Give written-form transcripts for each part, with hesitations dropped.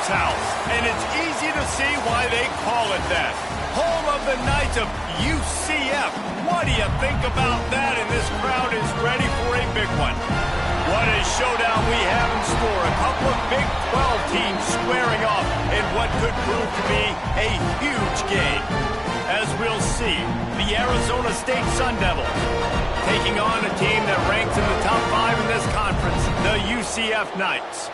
Sports House, and it's easy to see why they call it that. Home of the Knights of UCF. What do you think about that? And this crowd is ready for a big one. What a showdown we have in store. A couple of Big 12 teams squaring off in what could prove to be a huge game. As we'll see, the Arizona State Sun Devils taking on a team that ranks in the top 5 in this conference, the UCF Knights.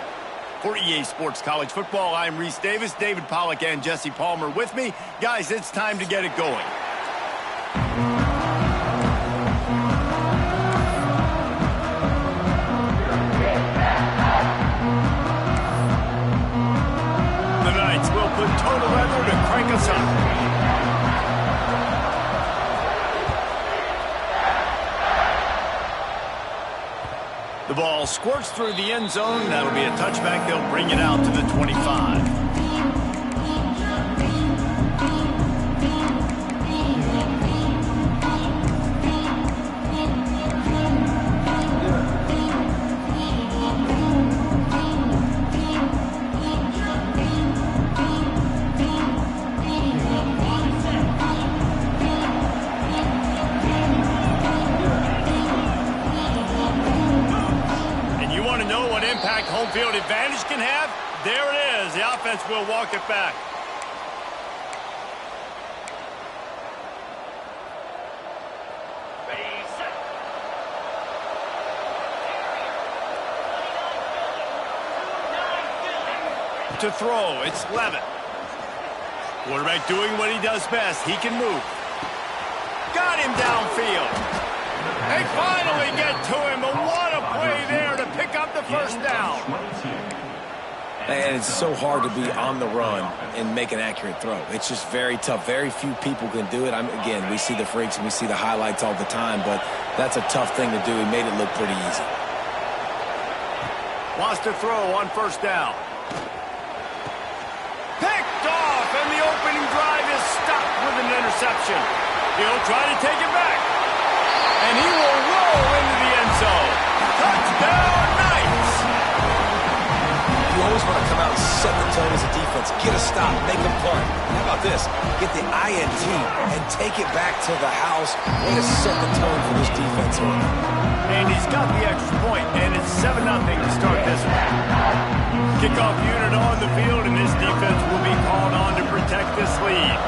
For EA Sports College Football, I'm Reese Davis, David Pollack, and Jesse Palmer with me. Guys, it's time to get it going. The Knights will put total leather to crank us up. The ball squirts through the end zone. That'll be a touchback. They'll bring it out to the 25. Home field advantage can have. There it is. The offense will walk it back. Ready, set. To throw, it's Levitt. Quarterback doing what he does best. He can move. Got him downfield. They finally get to him, and what a play there to pick up the first down. And it's so hard to be on the run and make an accurate throw. It's just very tough. Very few people can do it. Again, we see the freaks and we see the highlights all the time, but that's a tough thing to do. He made it look pretty easy. Wants to throw on first down. Picked off, and the opening drive is stopped with an interception. He'll try to take it back. And he will roll into the end zone. Touchdown, Knights! You always want to come out and set the tone as a defense. Get a stop, make a punt. How about this? Get the INT and take it back to the house. Way to set the tone for this defense here. And he's got the extra point, and it's 7-0 to start this one. Kickoff unit on the field, and this defense will be called on to protect this lead.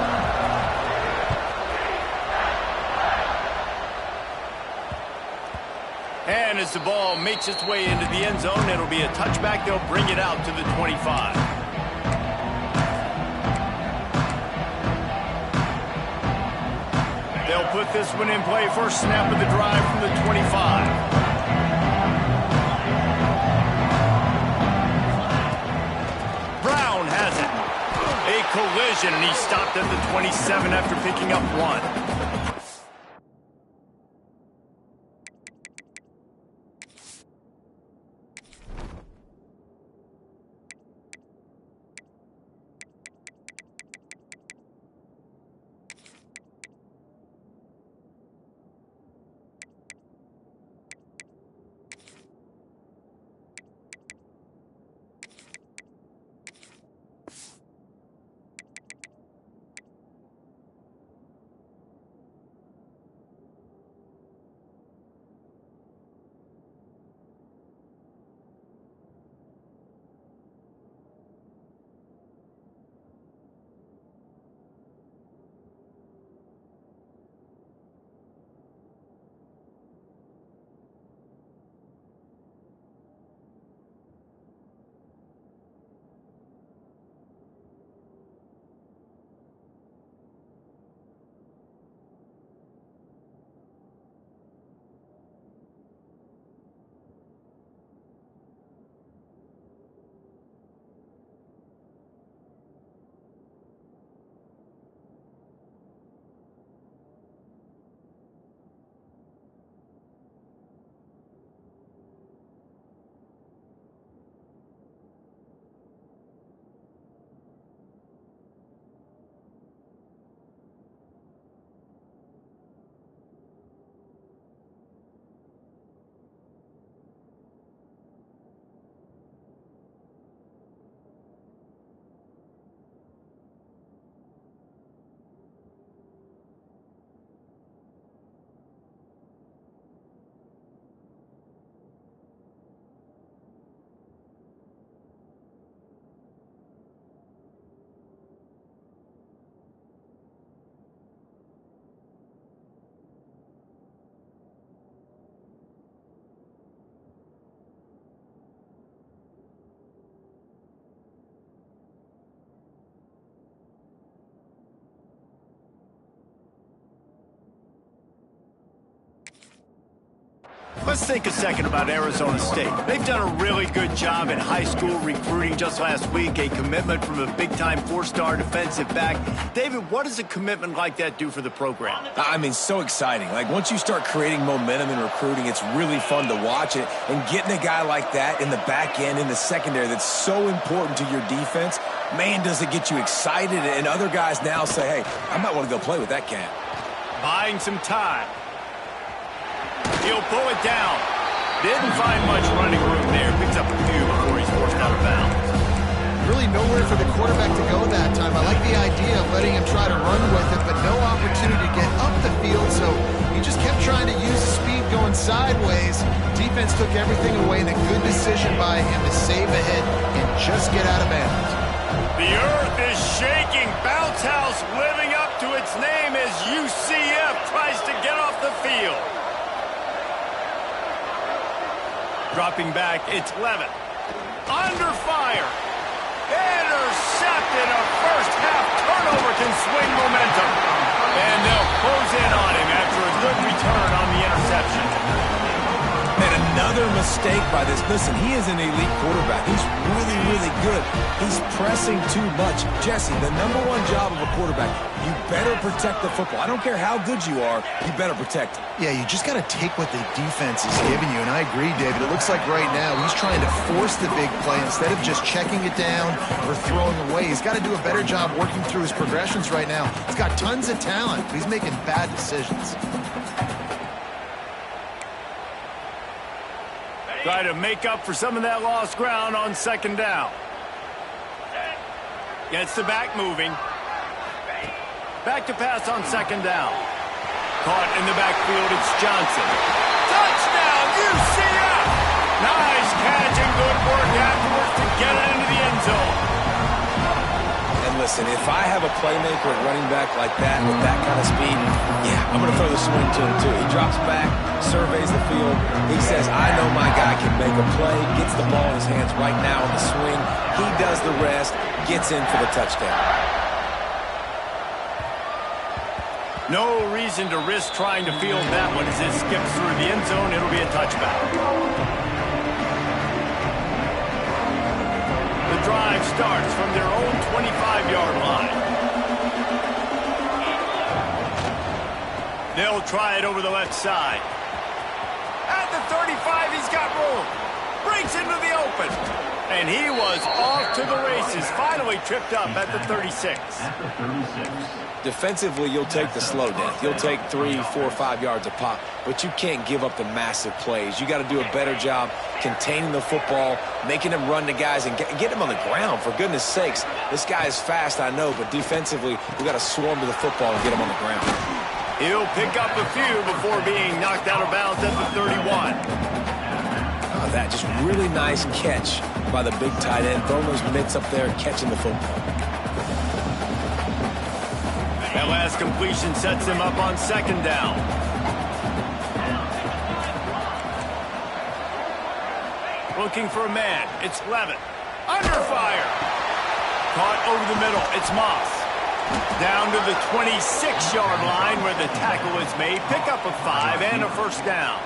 And as the ball makes its way into the end zone, it'll be a touchback. They'll bring it out to the 25. They'll put this one in play. First snap of the drive from the 25. Brown has it. A collision, and he stopped at the 27 after picking up 1. Let's think a second about Arizona State. They've done a really good job in high school recruiting. Just last week, a commitment from a big-time 4-star defensive back. David, what does a commitment like that do for the program? I mean, so exciting. Like, once you start creating momentum in recruiting, it's really fun to watch it. And getting a guy like that in the back end, in the secondary, that's so important to your defense, man, does it get you excited. And other guys now say, hey, I might want to go play with that cat. Buying some time. He'll pull it down. Didn't find much running room there. Picks up a few before he's forced out of bounds. Really nowhere for the quarterback to go that time. I like the idea of letting him try to run with it, but no opportunity to get up the field, so he just kept trying to use the speed going sideways. Defense took everything away, and a good decision by him to save ahead and just get out of bounds. The earth is shaking. Bounce House living up to its name as UCF tries to get off the field. Dropping back, it's Levitt. Under fire. Intercepted. A first-half turnover can swing momentum. And they'll close in on him after a good return on the interception. And another mistake by this. Listen, he is an elite quarterback. He's really, really good. He's pressing too much. Jesse, the number one job of a quarterback, you better protect the football. I don't care how good you are, you better protect it. Yeah, you just got to take what the defense is giving you, and I agree, David. It looks like right now he's trying to force the big play instead of just checking it down or throwing away. He's got to do a better job working through his progressions right now. He's got tons of talent, but he's making bad decisions. Try to make up for some of that lost ground on second down. Gets the back moving. Back to pass on second down. Caught in the backfield, it's Johnson. Touchdown, UCF! Nice catch and good work afterwards to get it into the end zone. And listen, if I have a playmaker at running back like that with that kind of speed, yeah, I'm going to throw the swing to him too. He drops back, surveys the field. He says, I know my guy can make a play, gets the ball in his hands right now on the swing. He does the rest, gets in for the touchdown. No reason to risk trying to field that one as it skips through the end zone. It'll be a touchback. The drive starts from their own 25-yard line. They'll try it over the left side. At the 35, he's got room. Breaks into the open. And he was off to the races. Finally tripped up at the 36. Defensively, you'll take the slow death. You'll take 3, 4, 5 yards a pop, but you can't give up the massive plays. You got to do a better job containing the football, making him run to guys, and get him on the ground. For goodness sakes, this guy is fast, I know, but defensively, we got to swarm to the football and get him on the ground. He'll pick up a few before being knocked out of bounds at the 31. That just really nice catch by the big tight end, throwing those mitts up there and catching the football. That last completion sets him up on second down. Looking for a man. It's Levitt. Under fire. Caught over the middle. It's Moss. Down to the 26-yard line where the tackle is made. Pick up a 5 and a first down.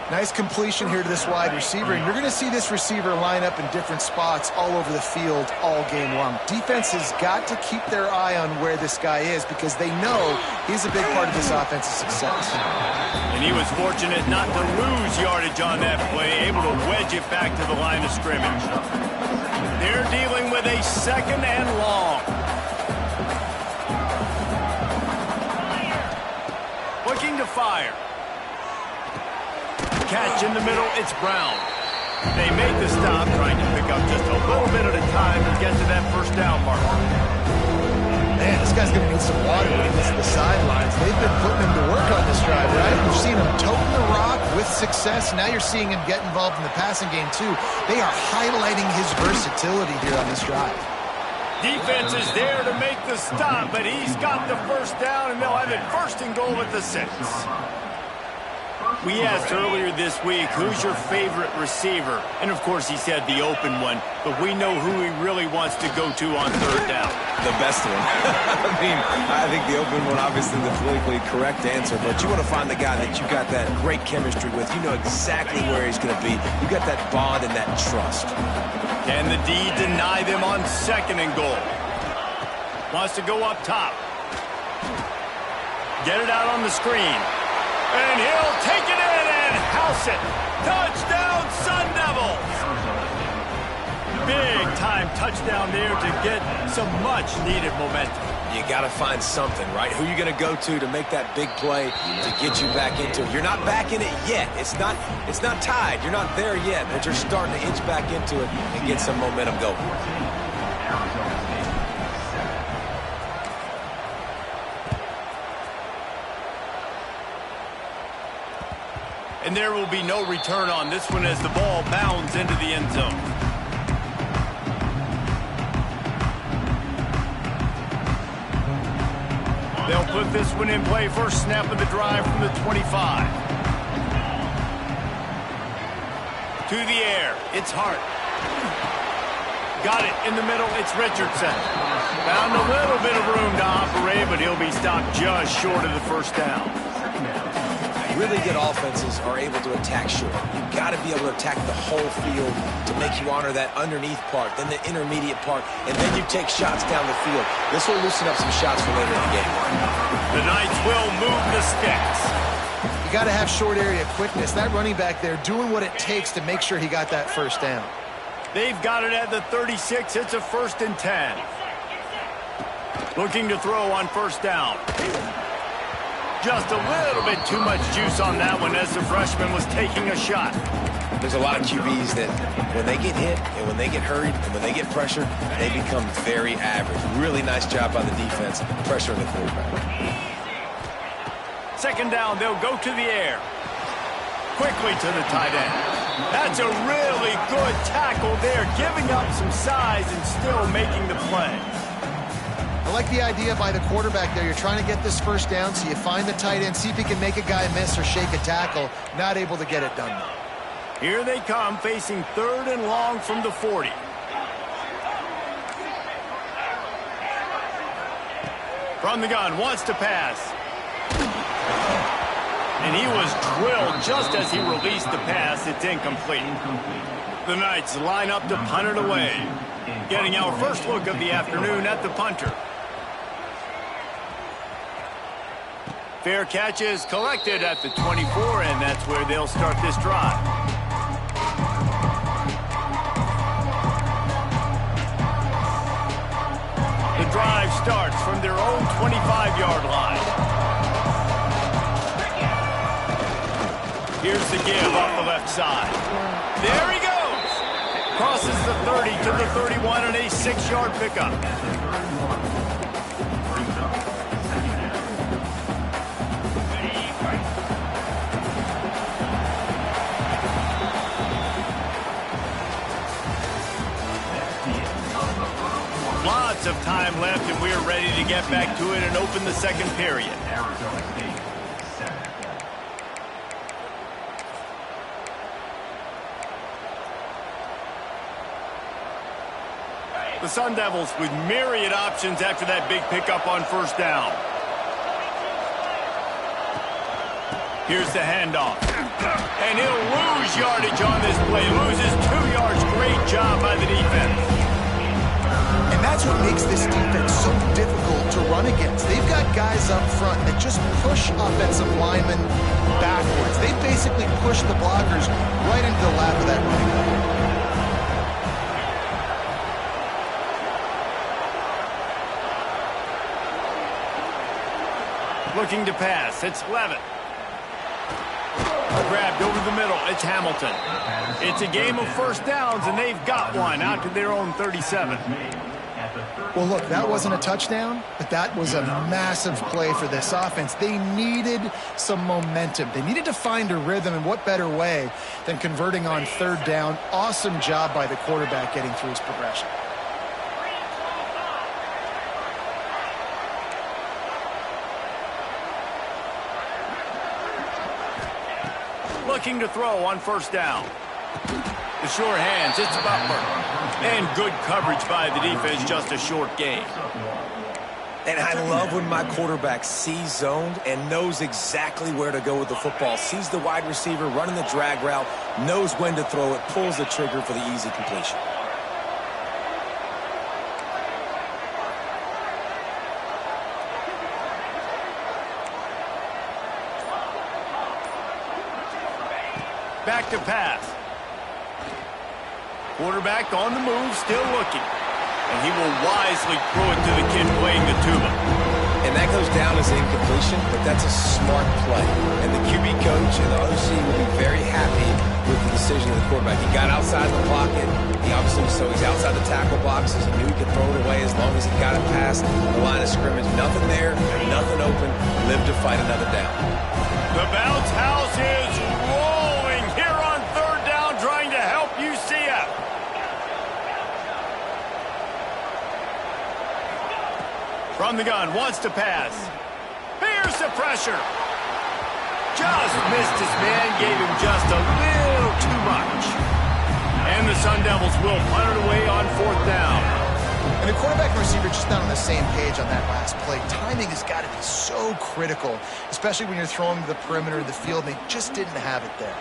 Nice completion here to this wide receiver, and you're going to see this receiver line up in different spots all over the field all game long. Defense has got to keep their eye on where this guy is because they know he's a big part of this offense's success. And he was fortunate not to lose yardage on that play, able to wedge it back to the line of scrimmage. They're dealing with a second and long. Looking to fire. Catch in the middle, it's Brown. They made the stop, trying to pick up just a little bit at a time to get to that first down mark. Man, this guy's going to need some water when he gets to the sidelines. They've been putting him to work on this drive, right? You've seen him toting the rock with success. Now you're seeing him get involved in the passing game, too. They are highlighting his versatility here on this drive. Defense is there to make the stop, but he's got the first down, and they'll have it first and goal at the 6. We asked earlier this week, who's your favorite receiver? And, of course, he said the open one. But we know who he really wants to go to on third down. The best one. I think the open one, obviously the politically correct answer. But you want to find the guy that you got that great chemistry with. You know exactly where he's going to be. You got that bond and that trust. Can the D deny them on 2nd and goal? Wants to go up top. Get it out on the screen. And he'll take it in and house it. Touchdown, Sun Devils! Big-time touchdown there to get some much-needed momentum. You got to find something, right? Who are you going to go to make that big play to get you back into it? You're not back in it yet. It's not tied. You're not there yet, but you're starting to inch back into it and get some momentum going. And there will be no return on this one as the ball bounds into the end zone. They'll put this one in play. First snap of the drive from the 25. To the air. It's Hart. Got it in the middle. It's Richardson. Found a little bit of room to operate, but he'll be stopped just short of the first down. Really good offenses are able to attack short. You've got to be able to attack the whole field to make you honor that underneath part, then the intermediate part, and then you take shots down the field. This will loosen up some shots for later in the game. The Knights will move the sticks. You got to have short area quickness. That running back there doing what it takes to make sure he got that first down. They've got it at the 36. It's a 1st and 10. Looking to throw on first down. Just a little bit too much juice on that one as the freshman was taking a shot. There's a lot of QBs that when they get hit and when they get hurried and when they get pressured, they become very average. Really nice job by the defense, pressuring the quarterback. 2nd down, they'll go to the air. Quickly to the tight end. That's a really good tackle there, giving up some size and still making the play. I like the idea by the quarterback there. You're trying to get this first down, so you find the tight end, see if he can make a guy miss or shake a tackle. Not able to get it done. Here they come, facing 3rd and long from the 40. From the gun, wants to pass. And he was drilled just as he released the pass. It's incomplete. The Knights line up to punt it away. Getting our first look of the afternoon at the punter. Fair catch is collected at the 24, and that's where they'll start this drive. The drive starts from their own 25-yard line. Here's the give off the left side. There he goes! Crosses the 30 to the 31 and a 6-yard pickup. Lots of time left, and we're ready to get back to it and open the 2nd period. The Sun Devils with myriad options after that big pickup on first down. Here's the handoff. And he'll lose yardage on this play. Loses 2 yards. Great job by the defense. And that's what makes this defense so difficult to run against. They've got guys up front that just push offensive linemen backwards. They basically push the blockers right into the lap of that running back. Looking to pass. It's Levitt. Grabbed over the middle. It's Hamilton. It's a game of first downs, and they've got one out to their own 37. Well, look, that wasn't a touchdown, but that was a massive play for this offense. They needed some momentum. They needed to find a rhythm, and what better way than converting on third down. Awesome job by the quarterback getting through his progression. Looking to throw on first down. The sure hands, it's Butler. And good coverage by the defense, just a short gain. And I love when my quarterback sees zoned and knows exactly where to go with the football. Sees the wide receiver running the drag route, knows when to throw it, pulls the trigger for the easy completion. Back to pass. Quarterback on the move, still looking. And he will wisely throw it to the kid playing the tuba. And that goes down as an incompletion, but that's a smart play. And the QB coach and the OC will be very happy with the decision of the quarterback. He got outside the pocket. He obviously, so he's outside the tackle boxes. He knew he could throw it away as long as he got it past the line of scrimmage. Nothing there, nothing open. Live to fight another down. The bounce house is rolling here on third down, trying to help UCF. From the gun, wants to pass. Here's the pressure. Just missed his man, gave him just a little too much. And the Sun Devils will punt it away on fourth down. And the quarterback and receiver just not on the same page on that last play. Timing has got to be so critical, especially when you're throwing to the perimeter of the field. They just didn't have it there.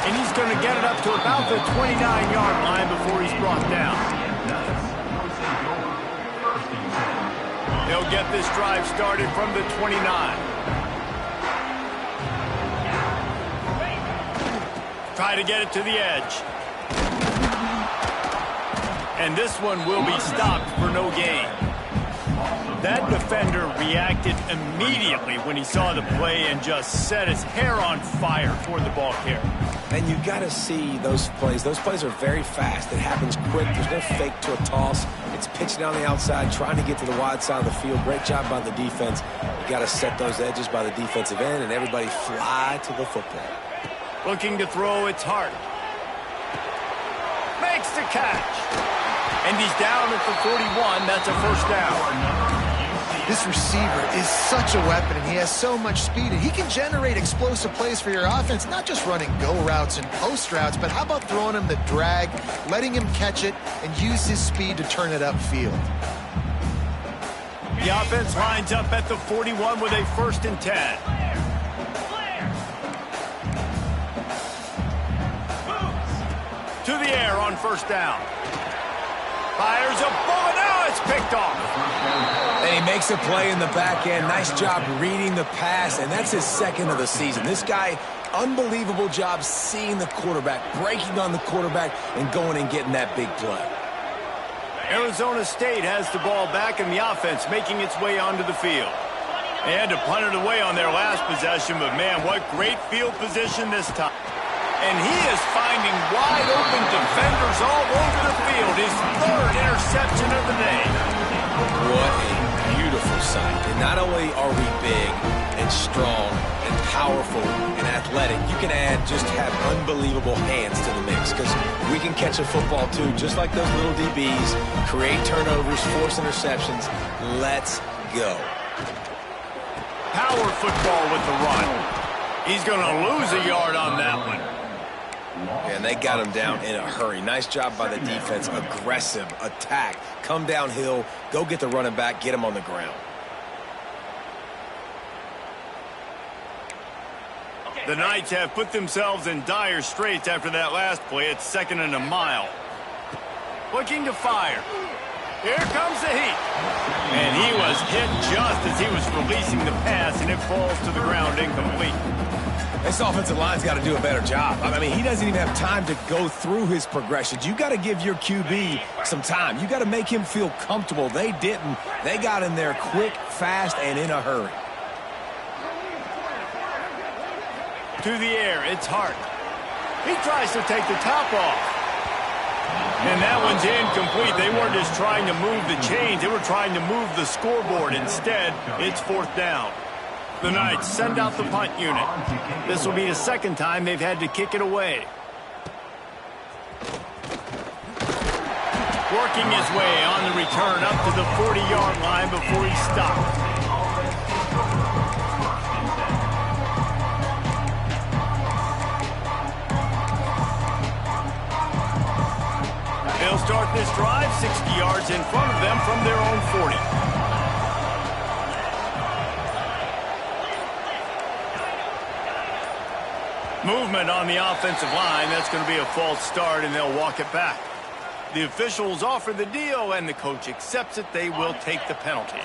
And he's going to get it up to about the 29-yard line before he's brought down. They'll get this drive started from the 29. Try to get it to the edge. And this one will be stopped for no gain. That defender reacted immediately when he saw the play and just set his hair on fire toward the ball carrier. And you got to see those plays. Those plays are very fast. It happens quick. There's no fake to a toss. It's pitching down the outside, trying to get to the wide side of the field. Great job by the defense. You got to set those edges by the defensive end, and everybody fly to the football. Looking to throw, it's Hart. Makes the catch. And he's down at the 41. That's a first down. This receiver is such a weapon, and he has so much speed, and he can generate explosive plays for your offense, not just running go routes and post routes, but how about throwing him the drag, letting him catch it, and use his speed to turn it upfield. The offense lines up at the 41 with a 1st and 10. To the air on first down. Fires a bullet. Now it's picked off. And he makes a play in the back end. Nice job reading the pass, and that's his 2nd of the season. This guy, unbelievable job seeing the quarterback, breaking on the quarterback, and going and getting that big play. Arizona State has the ball back, and the offense making its way onto the field. They had to punt it away on their last possession, but man, what great field position this time. And he is finding wide open defenders all over the field. His 3rd interception of the day. What a beautiful sight. And not only are we big and strong and powerful and athletic, you can just have unbelievable hands to the mix, because we can catch a football too, just like those little DBs, create turnovers, force interceptions. Let's go. Power football with the run. He's going to lose a yard on that one. And they got him down in a hurry. Nice job by the defense. Aggressive attack. Come downhill. Go get the running back. Get him on the ground. The Knights have put themselves in dire straits after that last play. It's 2nd and a mile. Looking to fire. Here comes the heat. And he was hit just as he was releasing the pass, and it falls to the ground incomplete. This offensive line's got to do a better job. I mean, he doesn't even have time to go through his progressions. You got to give your QB some time. You got to make him feel comfortable. They didn't. They got in there quick, fast, and in a hurry. To the air, it's Hart. He tries to take the top off. And that one's incomplete. They weren't just trying to move the chains. They were trying to move the scoreboard. Instead, it's 4th down. The Knights send out the punt unit. This will be the 2nd time they've had to kick it away. Working his way on the return up to the 40-yard line before he stopped. start this drive 60 yards in front of them from their own 40. Movement on the offensive line. That's going to be a false start, and they'll walk it back. The officials offer the deal, and the coach accepts it. They will take the penalty.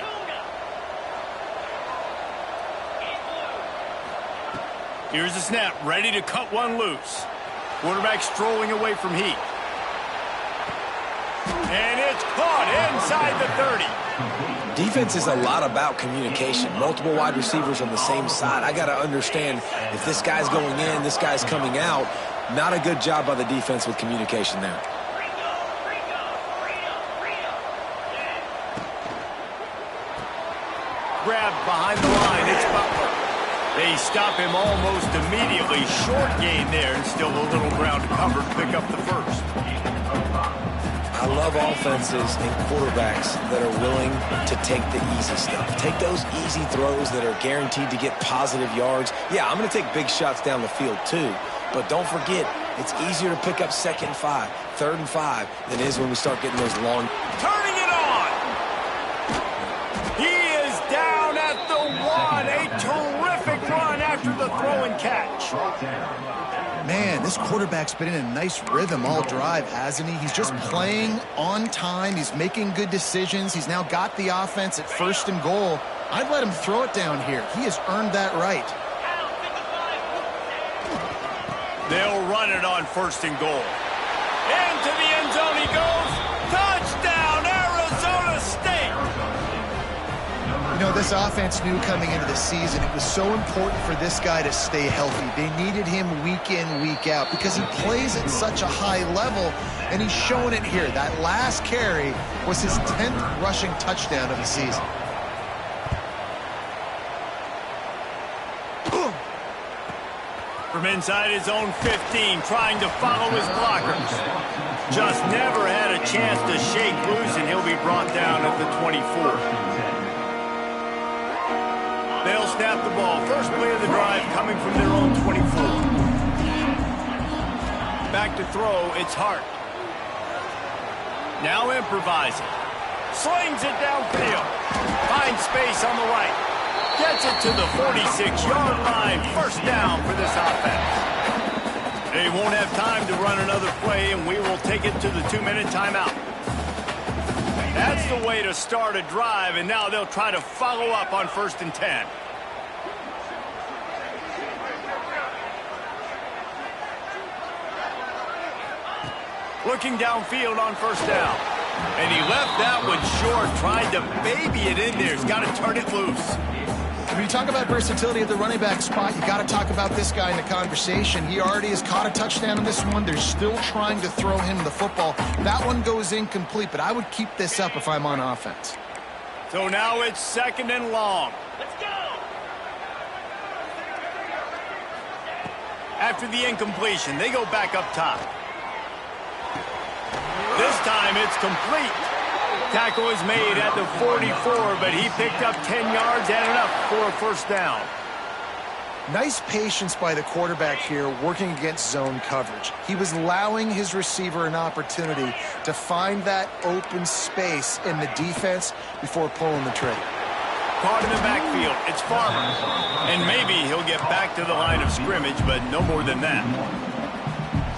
Here's the snap, ready to cut one loose. Quarterback strolling away from heat. And it's caught inside the 30. Defense is a lot about communication. Multiple wide receivers on the same side. I got to understand if this guy's going in, this guy's coming out. Not a good job by the defense with communication there. Grabbed behind the line. It's Butler. They stop him almost immediately. Short gain there, and still a little ground to cover to pick up the first. I love offenses and quarterbacks that are willing to take the easy stuff. Take those easy throws that are guaranteed to get positive yards. Yeah, I'm going to take big shots down the field too. But don't forget, it's easier to pick up 2nd and 5, 3rd and 5 than it is when we start getting those long. Turning it on! He is down at the 1. A terrific run after the throw and catch. Man, this quarterback's been in a nice rhythm all drive, hasn't he? He's just playing on time. He's making good decisions. He's now got the offense at 1st and goal. I'd let him throw it down here. He has earned that right. They'll run it on 1st and goal. Into the end zone he goes. Touchdown, Arizona State! You know, this offense knew coming into the season it was so important for this guy to stay healthy. They needed him week in, week out because he plays at such a high level, and he's showing it here. That last carry was his 10th rushing touchdown of the season. From inside his own 15, trying to follow his blockers. Just never had a chance to shake loose, and he'll be brought down at the 24. They'll snap the ball. First play of the drive coming from their own 24. Back to throw, it's Hart. Now improvising. Slings it downfield. Finds space on the right. Gets it to the 46-yard line. First down for this offense. They won't have time to run another play, and we will take it to the 2-minute timeout. That's the way to start a drive, and now they'll try to follow up on 1st and 10. Looking downfield on 1st down. And he left that one short, tried to baby it in there. He's got to turn it loose. When you talk about versatility at the running back spot, you got to talk about this guy in the conversation. He already has caught a touchdown on this one. They're still trying to throw him the football. That one goes incomplete, but I would keep this up if I'm on offense. So now it's 2nd and long. Let's go! After the incompletion, they go back up top. This time it's complete. Tackle is made at the 44, but he picked up 10 yards and enough for a 1st down. Nice patience by the quarterback here working against zone coverage. He was allowing his receiver an opportunity to find that open space in the defense before pulling the trigger. Caught in the backfield. It's Farmer. And maybe he'll get back to the line of scrimmage, but no more than that.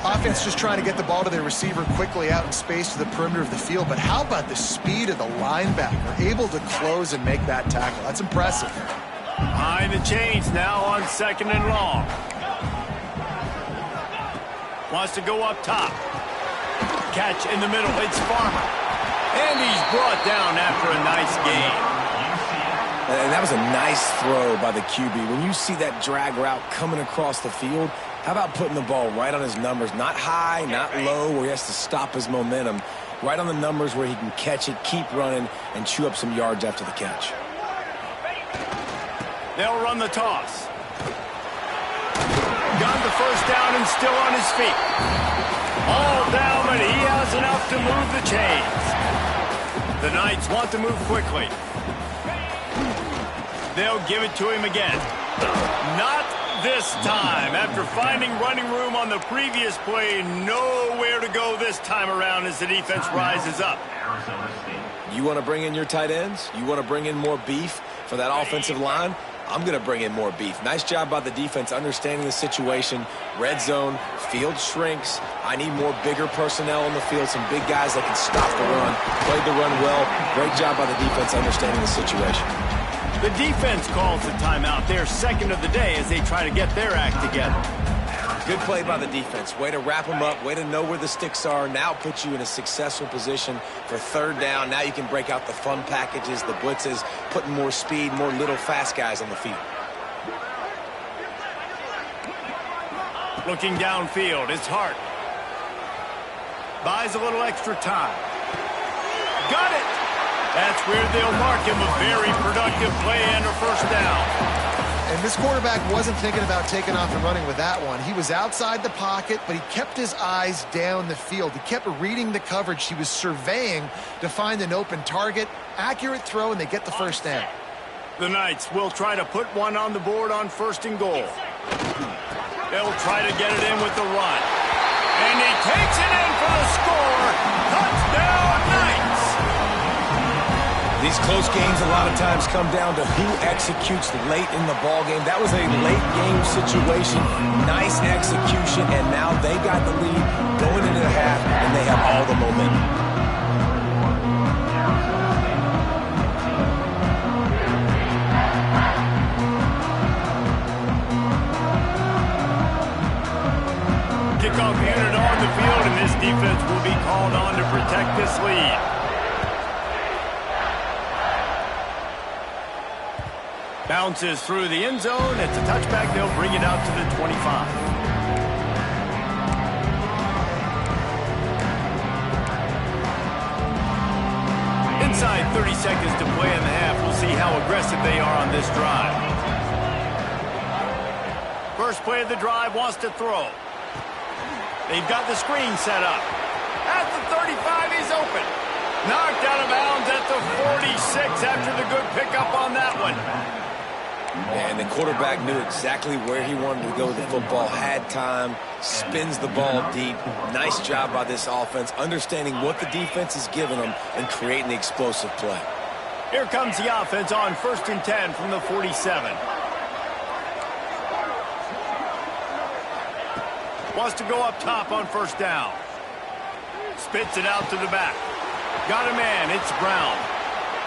Offense just trying to get the ball to their receiver quickly out in space to the perimeter of the field, but how about the speed of the linebacker? Able to close and make that tackle. That's impressive. Behind the chains now on 2nd and long. Wants to go up top. Catch in the middle. It's Farmer. And he's brought down after a nice gain. And that was a nice throw by the QB. When you see that drag route coming across the field, how about putting the ball right on his numbers? Not high, not low, where he has to stop his momentum. Right on the numbers where he can catch it, keep running, and chew up some yards after the catch. They'll run the toss. Got the 1st down and still on his feet. All down, but he has enough to move the chains. The Knights want to move quickly. They'll give it to him again. Not this time. After finding running room on the previous play, nowhere to go this time around as the defense rises up. You want to bring in your tight ends? You want to bring in more beef for that offensive line? I'm going to bring in more beef. Nice job by the defense understanding the situation. Red zone, field shrinks. I need more bigger personnel on the field, some big guys that can stop the run. Played the run well. Great job by the defense understanding the situation. The defense calls the timeout. Their second of the day as they try to get their act together. Good play by the defense. Way to wrap them up. Way to know where the sticks are. Now put you in a successful position for third down. Now you can break out the fun packages, the blitzes, putting more speed, more little fast guys on the field. Looking downfield, it's Hart. Buys a little extra time. Got it! That's where they'll mark him. A very productive play and a first down. And this quarterback wasn't thinking about taking off and running with that one. He was outside the pocket, but he kept his eyes down the field. He kept reading the coverage. He was surveying to find an open target. Accurate throw, and they get the first down. The Knights will try to put one on the board on first and goal. They'll try to get it in with the run. And he takes it in for the score. Touchdown, Knights! These close games a lot of times come down to who executes late in the ball game. That was a late game situation. Nice execution, and now they got the lead going into the half, and they have all the momentum. Kickoff unit on the field, and this defense will be called on to protect this lead. Bounces through the end zone. It's a touchback. They'll bring it out to the 25. Inside 30 seconds to play in the half. We'll see how aggressive they are on this drive. First play of the drive, wants to throw. They've got the screen set up. At the 35, he's open. Knocked out of bounds at the 46 after the good pickup on that one. And the quarterback knew exactly where he wanted to go with the football, had time, spins the ball deep. Nice job by this offense, understanding what the defense is giving them and creating the explosive play. Here comes the offense on 1st and 10 from the 47. Wants to go up top on first down. Spits it out to the back. Got a man, it's Brown.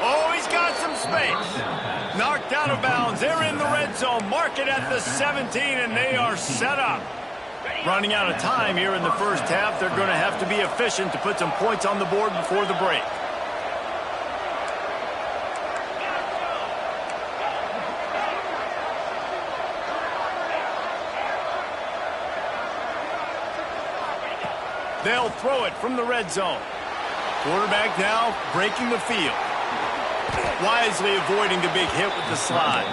Oh, he's got some space. Knocked out of bounds. They're in the red zone. Mark it at the 17, and they are set up. Running out of time here in the first half. They're going to have to be efficient to put some points on the board before the break. They'll throw it from the red zone. Quarterback now breaking the field. Wisely avoiding the big hit with the slide.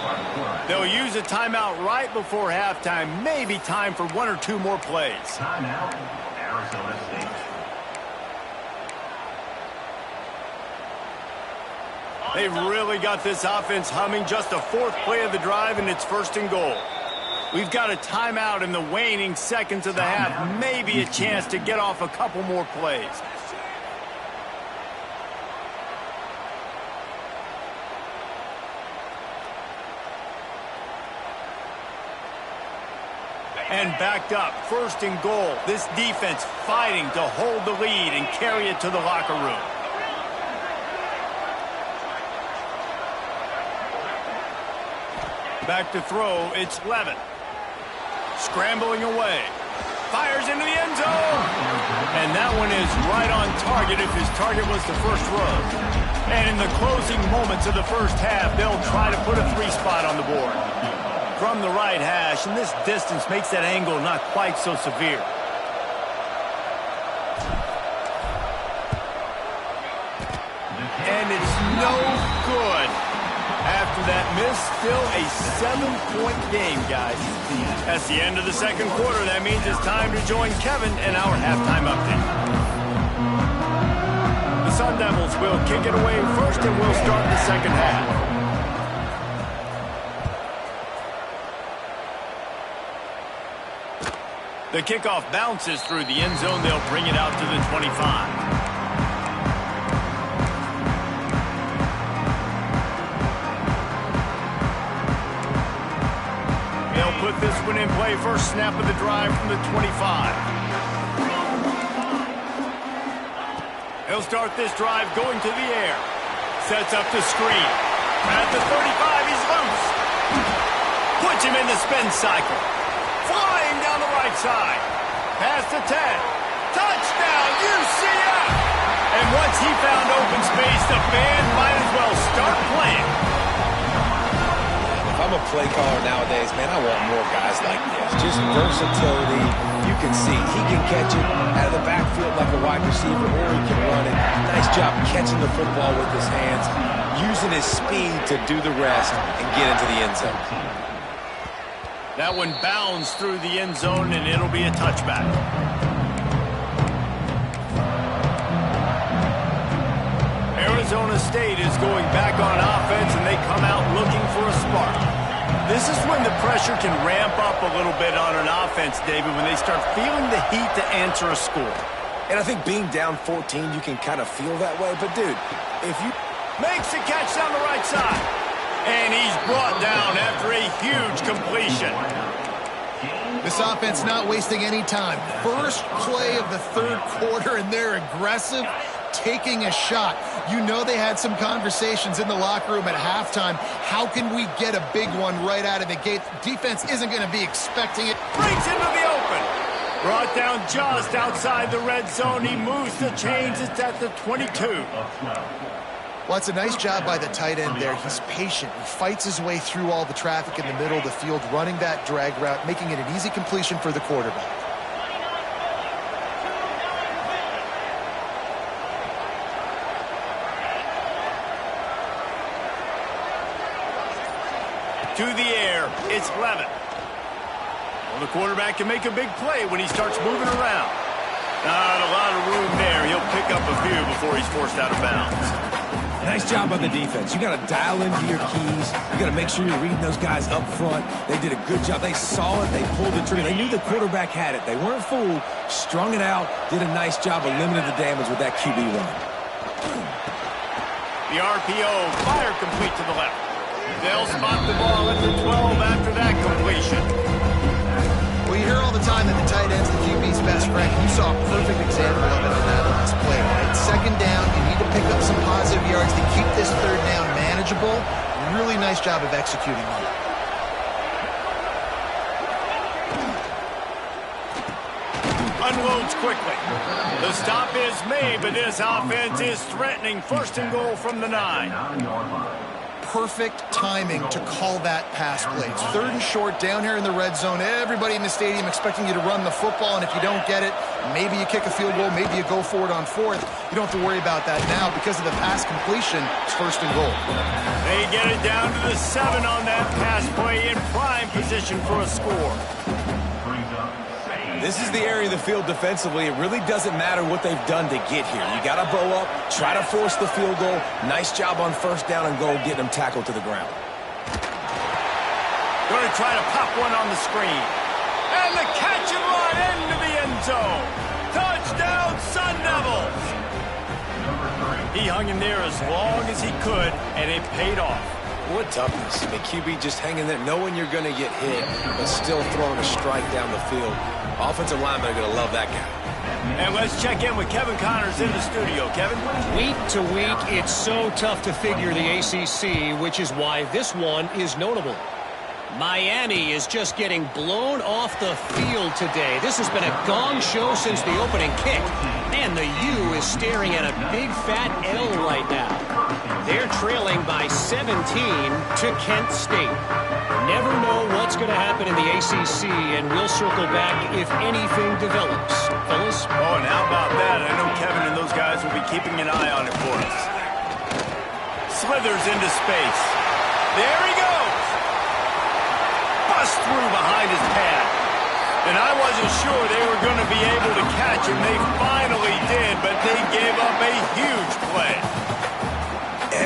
They'll use a timeout right before halftime. Maybe time for one or two more plays. Timeout, Arizona State. They've really got this offense humming. Just the fourth play of the drive, and it's 1st and goal. We've got a timeout in the waning seconds of the half. Maybe a chance to get off a couple more plays. And backed up, 1st and goal. This defense fighting to hold the lead and carry it to the locker room. Back to throw, it's Levin. Scrambling away. Fires into the end zone. And that one is right on target if his target was the first row. And in the closing moments of the first half, they'll try to put a 3-spot on the board. From the right hash, and this distance makes that angle not quite so severe. And it's no good. After that miss, still a 7-point game, guys. That's the end of the second quarter. That means it's time to join Kevin in our halftime update. The Sun Devils will kick it away first, and we'll start the second half. The kickoff bounces through the end zone. They'll bring it out to the 25. Put this one in play. First snap of the drive from the 25. He'll start this drive going to the air. Sets up the screen. At the 35, he's loose. Puts him in the spin cycle. Flying down the right side. Past the 10. Touchdown, UCF! And once he found open space, the band might as well start playing. I'm a play caller nowadays, man. I want more guys like this. Just versatility. You can see he can catch it out of the backfield like a wide receiver, or he can run it. Nice job catching the football with his hands, using his speed to do the rest and get into the end zone. That one bounds through the end zone, and it'll be a touchback. Arizona State is going back on offense, and they come out looking for a spark. This is when the pressure can ramp up a little bit on an offense, David, when they start feeling the heat to answer a score. And I think being down 14, you can kind of feel that way. But, dude, if you... Makes a catch down the right side. And he's brought down after a huge completion. This offense not wasting any time. First play of the third quarter, and they're aggressive, taking a shot. You know they had some conversations in the locker room at halftime. How can we get a big one right out of the gate? Defense isn't going to be expecting it. Breaks into the open. Brought down just outside the red zone. He moves the chains. It's at the 22. Well, it's a nice job by the tight end there. He's patient. He fights his way through all the traffic in the middle of the field, running that drag route, making it an easy completion for the quarterback. To the air, it's Levitt. Well, the quarterback can make a big play when he starts moving around. Not a lot of room there. He'll pick up a few before he's forced out of bounds. Nice job on the defense. You got to dial into your keys. You got to make sure you're reading those guys up front. They did a good job. They saw it. They pulled the trigger. They knew the quarterback had it. They weren't fooled. Strung it out. Did a nice job of limiting the damage with that QB run. The RPO, fire complete to the left. They'll spot the ball at the 12 after that completion. Well, you hear all the time that the tight end's the QB's best friend. You saw a perfect example of it in that last play, right? Second down, you need to pick up some positive yards to keep this third down manageable. Really nice job of executing on it. Unloads quickly. The stop is made, but this offense is threatening. First and goal from the 9. Perfect timing to call that pass play. It's third and short down here in the red zone. Everybody in the stadium expecting you to run the football, and if you don't get it, maybe you kick a field goal, maybe you go for it on fourth. You don't have to worry about that now because of the pass completion. It's first and goal. They get it down to the 7 on that pass play in prime position for a score. This is the area of the field defensively. It really doesn't matter what they've done to get here. You got to bow up, try to force the field goal. Nice job on first down and goal, getting them tackled to the ground. Going to try to pop one on the screen. And the catch and run into the end zone. Touchdown, Sun Devils. He hung in there as long as he could, and it paid off. What toughness. The QB just hanging there, knowing you're going to get hit, but still throwing a strike down the field. Offensive linemen are going to love that guy. And let's check in with Kevin Connors in the studio. Kevin? Week to week, it's so tough to figure the ACC, which is why this one is notable. Miami is just getting blown off the field today. This has been a gong show since the opening kick. And the U is staring at a big fat L right now. They're trailing by 17 to Kent State. Never know what's going to happen in the ACC, and we'll circle back if anything develops. Fellas? Oh, and how about that? I know Kevin and those guys will be keeping an eye on it for us. Slithers into space. There he goes. Bust through behind his pad. And I wasn't sure they were going to be able to catch him. They finally did, but they gave up a huge play.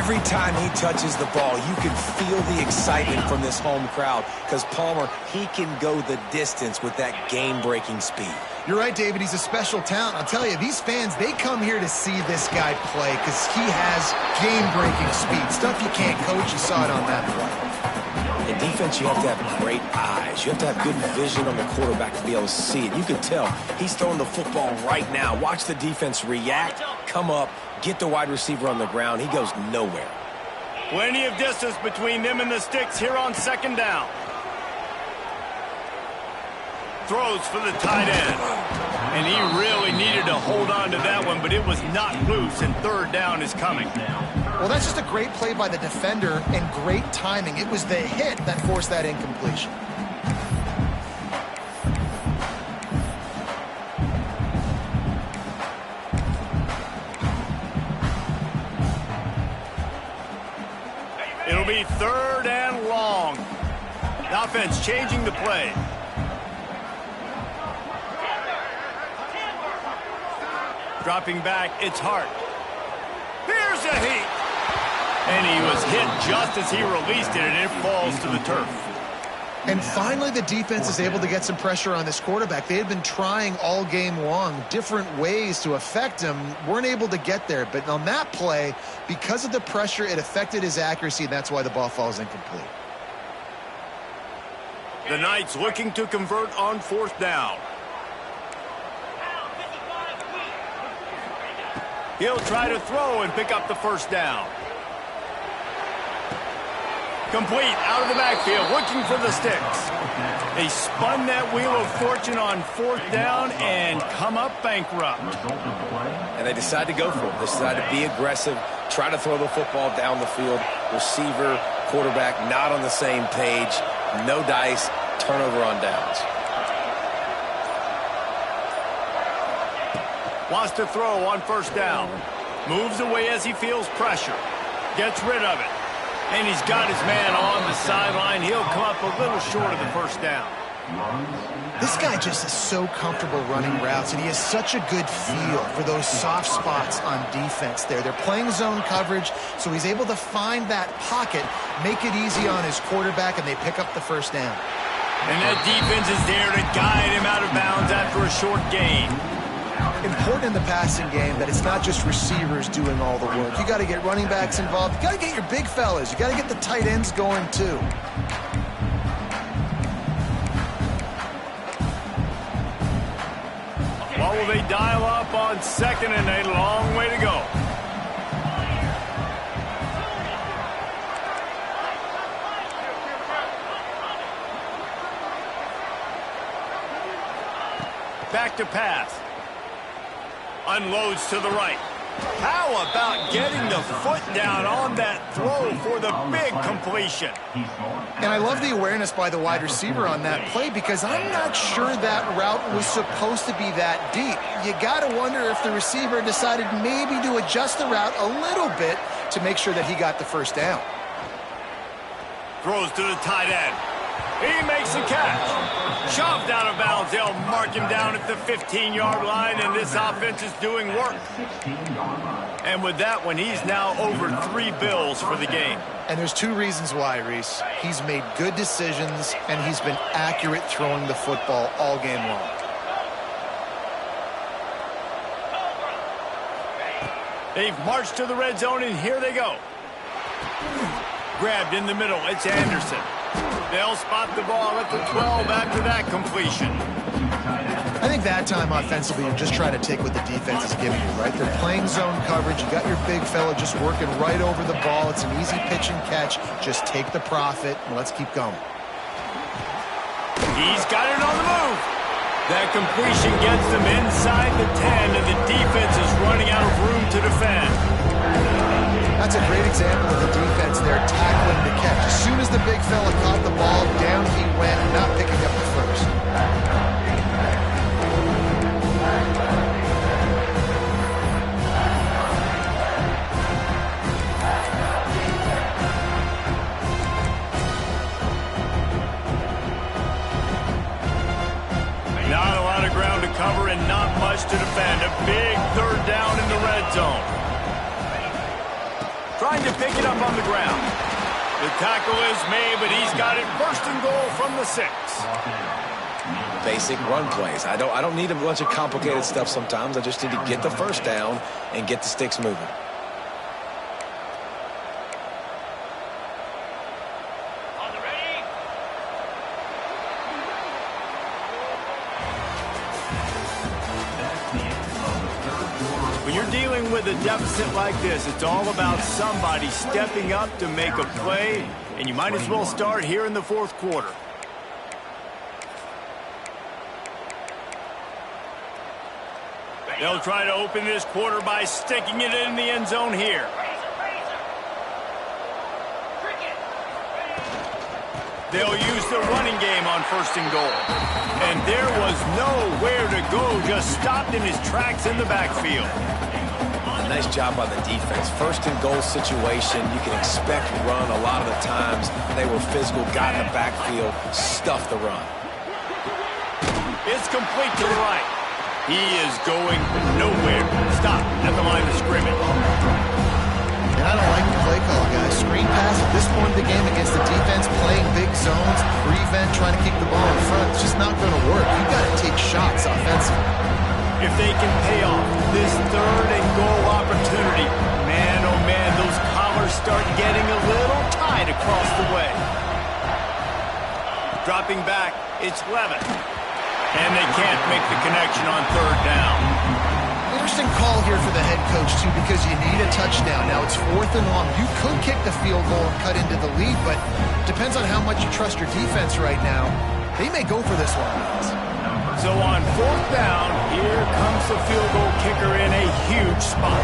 Every time he touches the ball, you can feel the excitement from this home crowd because Palmer, he can go the distance with that game-breaking speed. You're right, David. He's a special talent. I'll tell you, these fans, they come here to see this guy play because he has game-breaking speed. Stuff you can't coach. You saw it on that play. In defense, you have to have great eyes. You have to have good vision on the quarterback to be able to see it. You can tell he's throwing the football right now. Watch the defense react, come up, get the wide receiver on the ground. He goes nowhere. Plenty of distance between them and the sticks here on second down. Throws for the tight end. And he really needed to hold on to that one, but it was not loose, and third down is coming. Well, that's just a great play by the defender and great timing. It was the hit that forced that incompletion. It'll be third and long. The offense changing the play. Dropping back, it's Hart. Here's a heat. And he was hit just as he released it, and it falls to the turf. And finally, the defense is able to get some pressure on this quarterback. They had been trying all game long different ways to affect him, weren't able to get there. But on that play, because of the pressure, it affected his accuracy, and that's why the ball falls incomplete. The Knights looking to convert on fourth down. He'll try to throw and pick up the first down. Complete out of the backfield, looking for the sticks. They spun that wheel of fortune on fourth down and come up bankrupt. And they decide to go for it. They decide to be aggressive, try to throw the football down the field. Receiver, quarterback, not on the same page. No dice, turnover on downs. Wants to throw on first down. Moves away as he feels pressure. Gets rid of it. And he's got his man on the sideline. He'll come up a little short of the first down. This guy just is so comfortable running routes, and he has such a good feel for those soft spots on defense there. They're playing zone coverage, so he's able to find that pocket, make it easy on his quarterback, and they pick up the first down. And that defense is there to guide him out of bounds after a short gain. Important in the passing game that it's not just receivers doing all the work. You got to get running backs involved. You got to get your big fellas. You got to get the tight ends going too. What will they dial up on second and a long way to go? Back to pass. Unloads to the right. How about getting the foot down on that throw for the big completion? And I love the awareness by the wide receiver on that play because I'm not sure that route was supposed to be that deep. You got to wonder if the receiver decided maybe to adjust the route a little bit to make sure that he got the first down. Throws to the tight end. He makes the catch. Shoved out of bounds. They'll mark him down at the 15-yard line, and this offense is doing work. And with that one, he's now over 3 bills for the game. And there's 2 reasons why, Reese. He's made good decisions, and he's been accurate throwing the football all game long. They've marched to the red zone, and here they go. Grabbed in the middle. It's Anderson. They'll spot the ball at the 12 after that completion. I think that time offensively, you're just trying to take what the defense is giving you, right? They're playing zone coverage. You got your big fella just working right over the ball. It's an easy pitch and catch. Just take the profit, and let's keep going. He's got it on the move. That completion gets them inside the 10, and the defense is running out of room to defend. That's a great example of the defense there tackling the catch. As soon as the big fella caught the ball, down he went, not picking up the first. Not a lot of ground to cover and not much to defend. A big third down in the red zone. Trying to pick it up on the ground. The tackle is made, but he's got it first and goal from the 6. Basic run plays. I don't need a bunch of complicated stuff sometimes. I just need to get the first down and get the sticks moving. When you're dealing with a deficit like this, it's all about somebody stepping up to make a play, and you might as well start here in the 4th quarter. They'll try to open this quarter by sticking it in the end zone here. They'll use the running game on first and goal. And there was nowhere to go, just stopped in his tracks in the backfield. Nice job by the defense. First and goal situation, you can expect run a lot of the times. They were physical, got in the backfield, stuffed the run. It's complete to the right. He is going nowhere. Stop at the line of scrimmage. And I don't like the play call, guys. Screen pass at this point of the game against the defense, playing big zones, prevent, trying to keep the ball in front. It's just not going to work. You've got to take shots offensively. If they can pay off this 3rd and goal opportunity, man, oh man, those collars start getting a little tight across the way. Dropping back, it's Levis. And they can't make the connection on 3rd down. Interesting call here for the head coach, too, because you need a touchdown. Now it's 4th and long. You could kick the field goal and cut into the lead, but depends on how much you trust your defense right now. They may go for this one, guys. So on 4th down, here comes the field goal kicker in a huge spot.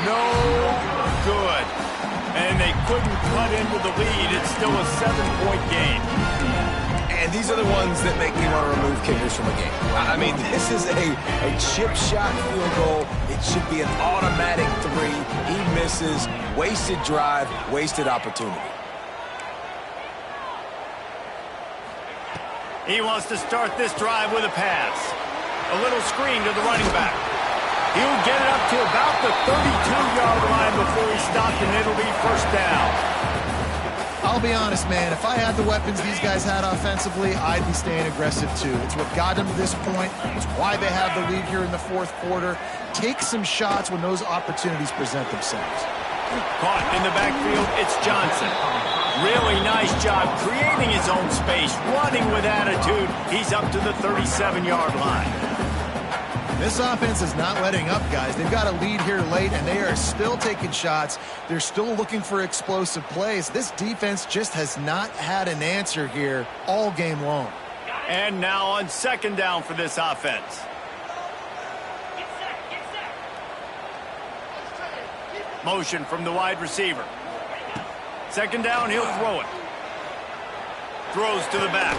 No good. And they couldn't cut into the lead. It's still a 7-point game. And these are the ones that make me want to remove kickers from a game. I mean, this is a chip shot field goal. It should be an automatic 3. He misses. Wasted drive, wasted opportunity. He wants to start this drive with a pass. A little screen to the running back. He'll get it up to about the 32-yard line before he stopped, and it'll be first down. I'll be honest, man. If I had the weapons these guys had offensively, I'd be staying aggressive, too. It's what got them to this point. It's why they have the lead here in the 4th quarter. Take some shots when those opportunities present themselves. Caught in the backfield, it's Johnson. Really nice job creating his own space, running with attitude. He's up to the 37-yard line. This offense is not letting up, guys. They've got a lead here late, and they are still taking shots. They're still looking for explosive plays. This defense just has not had an answer here all game long. And now on 2nd down for this offense. Motion from the wide receiver. 2nd down, he'll throw it. Throws to the back.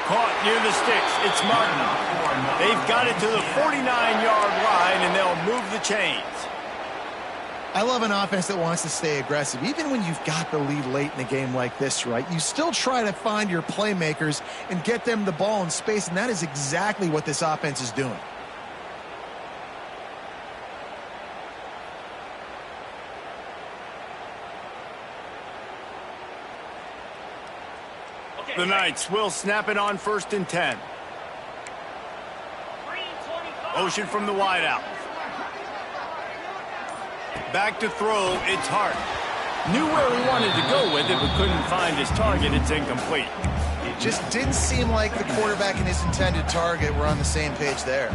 Caught near the sticks. It's Martin. They've got it to the 49-yard line, and they'll move the chains. I love an offense that wants to stay aggressive. Even when you've got the lead late in a game like this, right, you still try to find your playmakers and get them the ball in space, and that is exactly what this offense is doing. The Knights will snap it on 1st and 10. Motion from the wideout. Back to throw, it's Hart. Knew where he wanted to go with it, but couldn't find his target. It's incomplete. It just didn't seem like the quarterback and his intended target were on the same page there.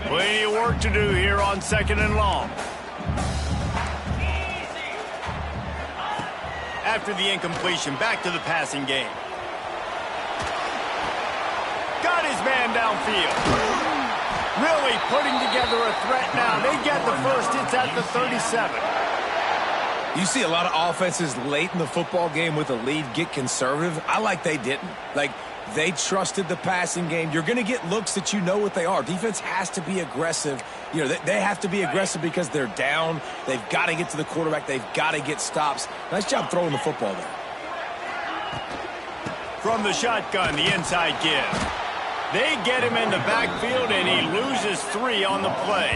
Plenty of work to do here on 2nd and long. After the incompletion, back to the passing game. Got his man downfield. Really putting together a threat now. They get the first. It's at the 37. You see a lot of offenses late in the football game with a lead get conservative. I like they didn't. Like, they trusted the passing game. You're going to get looks that you know what they are. Defense has to be aggressive. You know, they have to be aggressive because they're down. They've got to get to the quarterback. They've got to get stops. Nice job throwing the football there. From the shotgun, the inside give. They get him in the backfield, and he loses 3 on the play.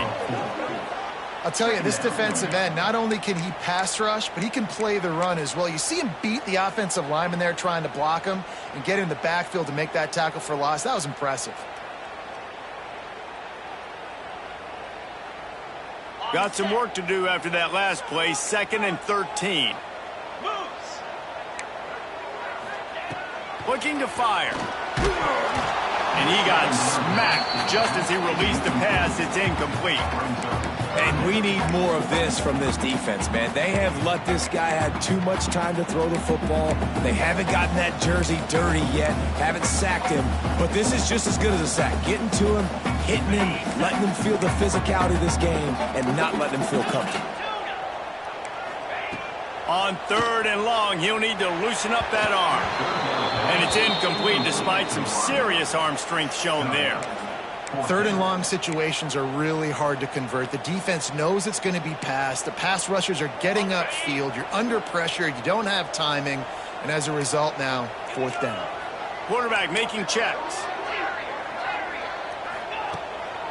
I'll tell you, this defensive end, not only can he pass rush, but he can play the run as well. You see him beat the offensive lineman there trying to block him and get in the backfield to make that tackle for loss. That was impressive. Got some work to do after that last play, 2nd and 13. Looking to fire. And he got smacked just as he released the pass. It's incomplete. And we need more of this from this defense, man. They have let this guy have too much time to throw the football. They haven't gotten that jersey dirty yet, haven't sacked him. But this is just as good as a sack. Getting to him, hitting him, letting him feel the physicality of this game, and not letting him feel comfortable. On 3rd and long, he'll need to loosen up that arm. And it's incomplete despite some serious arm strength shown there. 3rd and long situations are really hard to convert. The defense knows it's going to be passed. The pass rushers are getting upfield. You're under pressure. You don't have timing. And as a result now, 4th down. Quarterback making checks.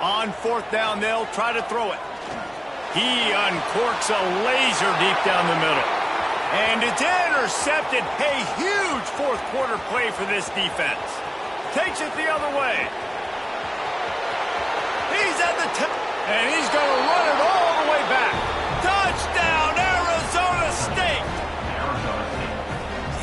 On 4th down, they'll try to throw it. He uncorks a laser deep down the middle. And it's intercepted. A huge 4th quarter play for this defense. Takes it the other way. He's at the tip, and he's going to run it all the way back. Touchdown, Arizona State.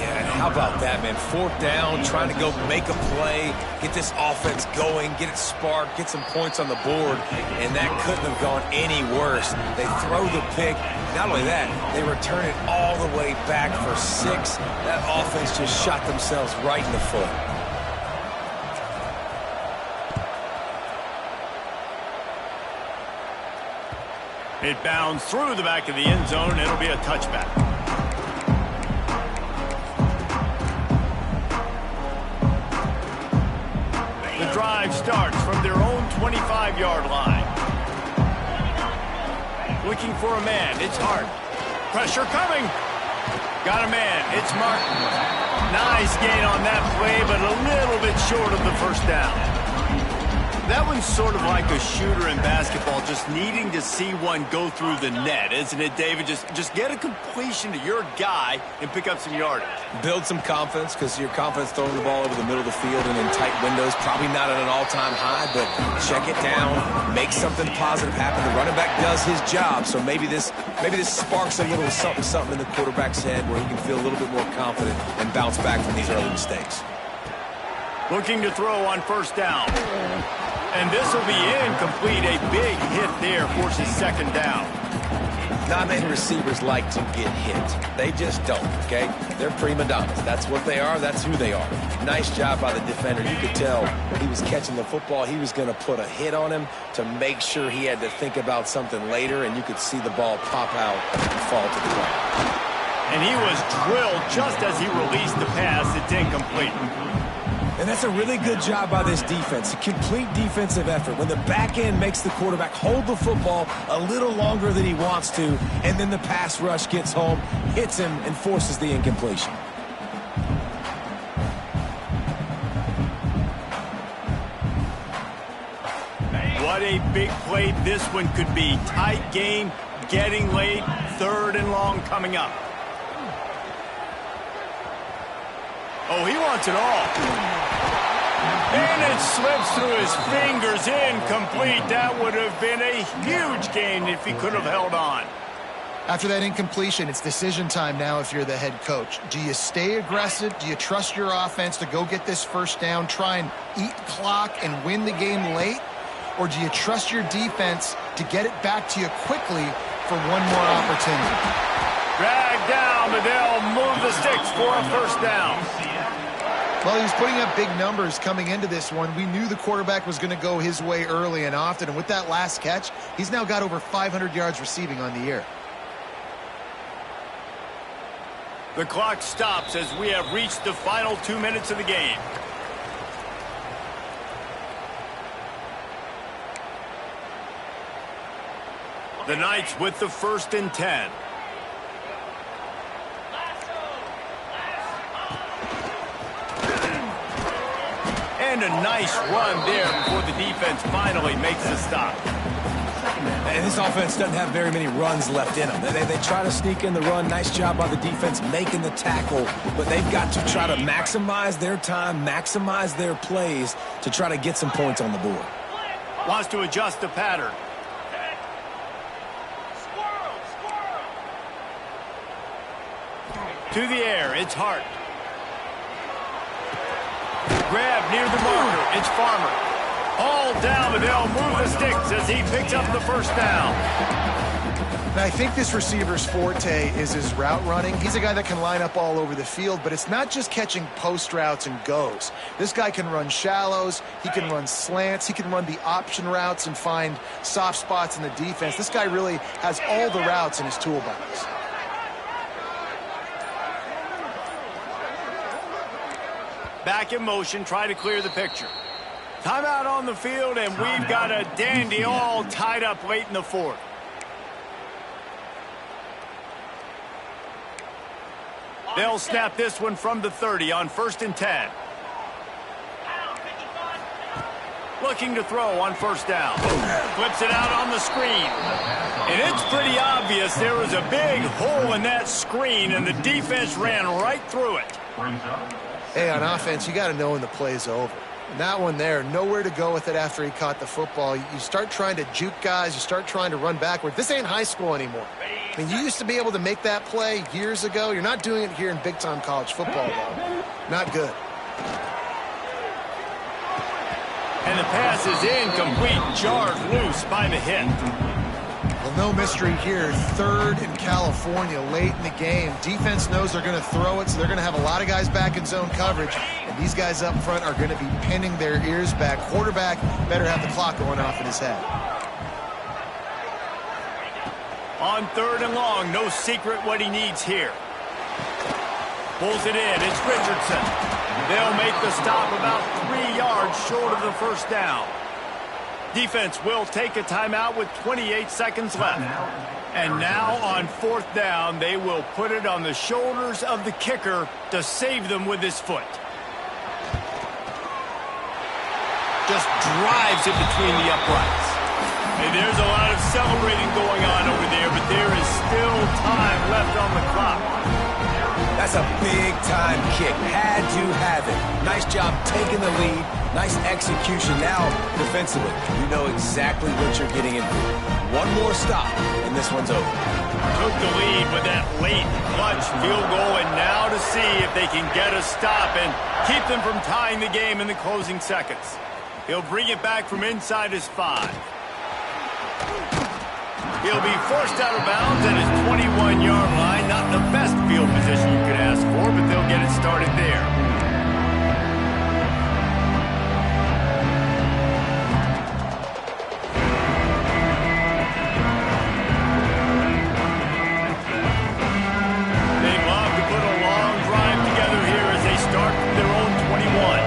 Yeah, and how about that, man? 4th down, trying to go make a play, get this offense going, get it sparked, get some points on the board, and that couldn't have gone any worse. They throw the pick. Not only that, they return it all the way back for 6. That offense just shot themselves right in the foot. It bounds through the back of the end zone. It'll be a touchback. The drive starts from their own 25-yard line. Looking for a man. It's Hart. Pressure coming. Got a man. It's Martin. Nice gain on that play, but a little bit short of the 1st down. That one's sort of like a shooter in basketball, just needing to see one go through the net, isn't it, David? Just get a completion to your guy and pick up some yardage. Build some confidence, because your confidence throwing the ball over the middle of the field and in tight windows, probably not at an all-time high, but check it down, make something positive happen. The running back does his job, so maybe this sparks a little something in the quarterback's head where he can feel a little bit more confident and bounce back from these early mistakes. Looking to throw on 1st down. And this will be incomplete. A big hit there forces 2nd down. Not many receivers like to get hit. They just don't, okay? They're prima donnas. That's what they are. That's who they are. Nice job by the defender. You could tell he was catching the football. He was going to put a hit on him to make sure he had to think about something later, and you could see the ball pop out and fall to the ground. And he was drilled just as he released the pass. It's incomplete. And that's a really good job by this defense, a complete defensive effort. When the back end makes the quarterback hold the football a little longer than he wants to, and then the pass rush gets home, hits him, and forces the incompletion. What a big play this one could be. Tight game, getting late, 3rd and long coming up. Oh, he wants it all. And it slips through his fingers, incomplete. That would have been a huge gain if he could have held on. After that incompletion, it's decision time now if you're the head coach. Do you stay aggressive? Do you trust your offense to go get this 1st down, try and eat clock and win the game late? Or do you trust your defense to get it back to you quickly for one more opportunity? Drag down, but they'll move the sticks for a 1st down. Well, he was putting up big numbers coming into this one. We knew the quarterback was going to go his way early and often, and with that last catch, he's now got over 500 yards receiving on the year. The clock stops as we have reached the final 2 minutes of the game. The Knights with the 1st and 10. And a nice run there before the defense finally makes the stop. And this offense doesn't have very many runs left in them. They try to sneak in the run. Nice job by the defense making the tackle. But they've got to try to maximize their time, maximize their plays to try to get some points on the board. Wants to adjust the pattern. To the air, it's Hart. Grab near the marker, it's Farmer. All down, but they'll move the sticks as he picks up the first down. Now, I think this receiver's forte is his route running. He's a guy that can line up all over the field, but it's not just catching post routes and goes. This guy can run shallows, he can run slants, he can run the option routes and find soft spots in the defense. This guy really has all the routes in his toolbox. Back in motion, try to clear the picture. Timeout on the field, and we've got a dandy all tied up late in the fourth. They'll snap this one from the 30 on 1st and 10. Looking to throw on 1st down. Flips it out on the screen. And it's pretty obvious there was a big hole in that screen, and the defense ran right through it. Hey, on offense, you got to know when the play's over. And that one there, nowhere to go with it after he caught the football. You start trying to juke guys. You start trying to run backward. This ain't high school anymore. I mean, you used to be able to make that play years ago. You're not doing it here in big-time college football, though. Not good. And the pass is incomplete, jarred loose by the hit. Well, no mystery here. 3rd in California late in the game. Defense knows they're going to throw it, so they're going to have a lot of guys back in zone coverage. And these guys up front are going to be pinning their ears back. Quarterback better have the clock going off in his head. On 3rd and long, no secret what he needs here. Pulls it in, it's Richardson. They'll make the stop about 3 yards short of the 1st down. Defense will take a timeout with 28 seconds left. And now on 4th down, they will put it on the shoulders of the kicker to save them with his foot. Just drives it between the uprights. Hey, there's a lot of celebrating going on over there, but there is still time left on the clock. That's a big-time kick. Had to have it. Nice job taking the lead. Nice execution. Now, defensively, you know exactly what you're getting into. One more stop, and this one's over. Took the lead with that late clutch field goal, and now to see if they can get a stop and keep them from tying the game in the closing seconds. He'll bring it back from inside his 5. He'll be forced out of bounds at his 21-yard line. Not the best field position you could ask for, but they'll get it started there. They'd love to put a long drive together here as they start from their own 21.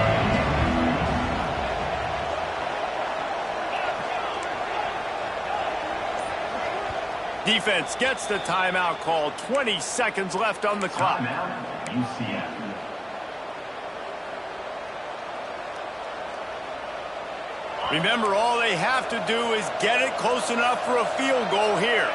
Defense gets the timeout called. 20 seconds left on the clock. UCF. Remember, all they have to do is get it close enough for a field goal here.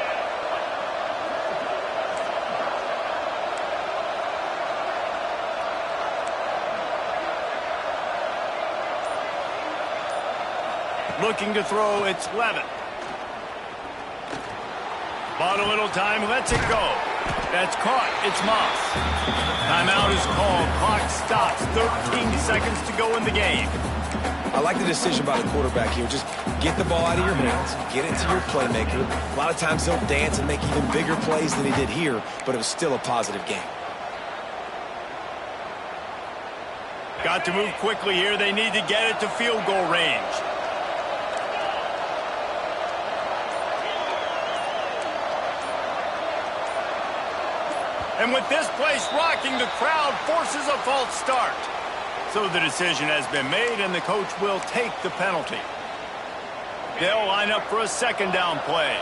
Looking to throw, it's Levitt. Bought a little time, lets it go. That's caught, it's Moss. Timeout is called, clock stops, 13 seconds to go in the game. I like the decision by the quarterback here. Just get the ball out of your hands, get it to your playmaker. A lot of times he'll dance and make even bigger plays than he did here, but it was still a positive game. Got to move quickly here. They need to get it to field goal range. And with this place rocking, the crowd forces a false start. So the decision has been made, and the coach will take the penalty. They'll line up for a 2nd down play.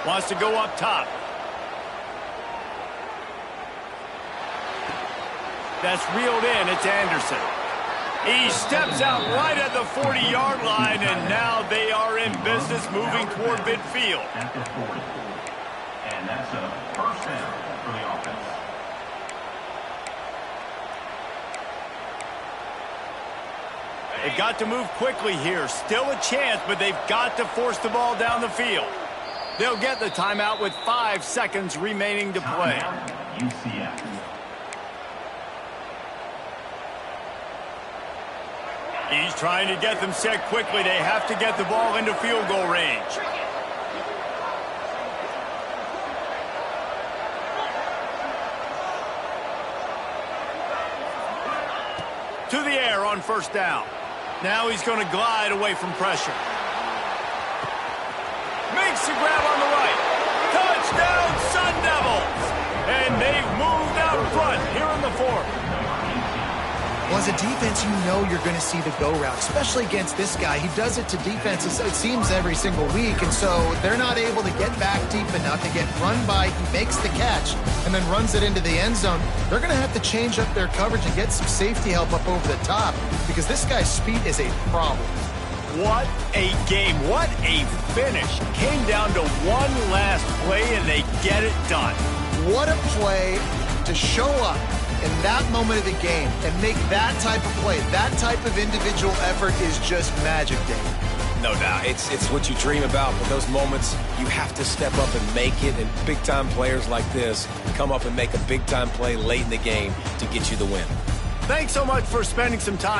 Wants to go up top. That's reeled in. It's Anderson. He steps out right at the 40-yard line, and now they are in business moving toward midfield. At the 40. And that's a first down for the offense. They've got to move quickly here. Still a chance, but they've got to force the ball down the field. They'll get the timeout with 5 seconds remaining to play. UCF. He's trying to get them set quickly. They have to get the ball into field goal range. To the air on first down. Now he's going to glide away from pressure. Makes the grab on the right. Touchdown, Sun Devils! And they've moved out front here in the fourth. Well, as a defense, you know you're going to see the go route, especially against this guy. He does it to defenses, it seems, every single week, and so they're not able to get back deep enough to get run by. He makes the catch and then runs it into the end zone. They're going to have to change up their coverage and get some safety help up over the top because this guy's speed is a problem. What a game. What a finish. Came down to one last play, and they get it done. What a play to show up in that moment of the game and make that type of play. That type of individual effort is just magic, Dave. No doubt. It's what you dream about, but those moments, you have to step up and make it, and big-time players like this come up and make a big-time play late in the game to get you the win. Thanks so much for spending some time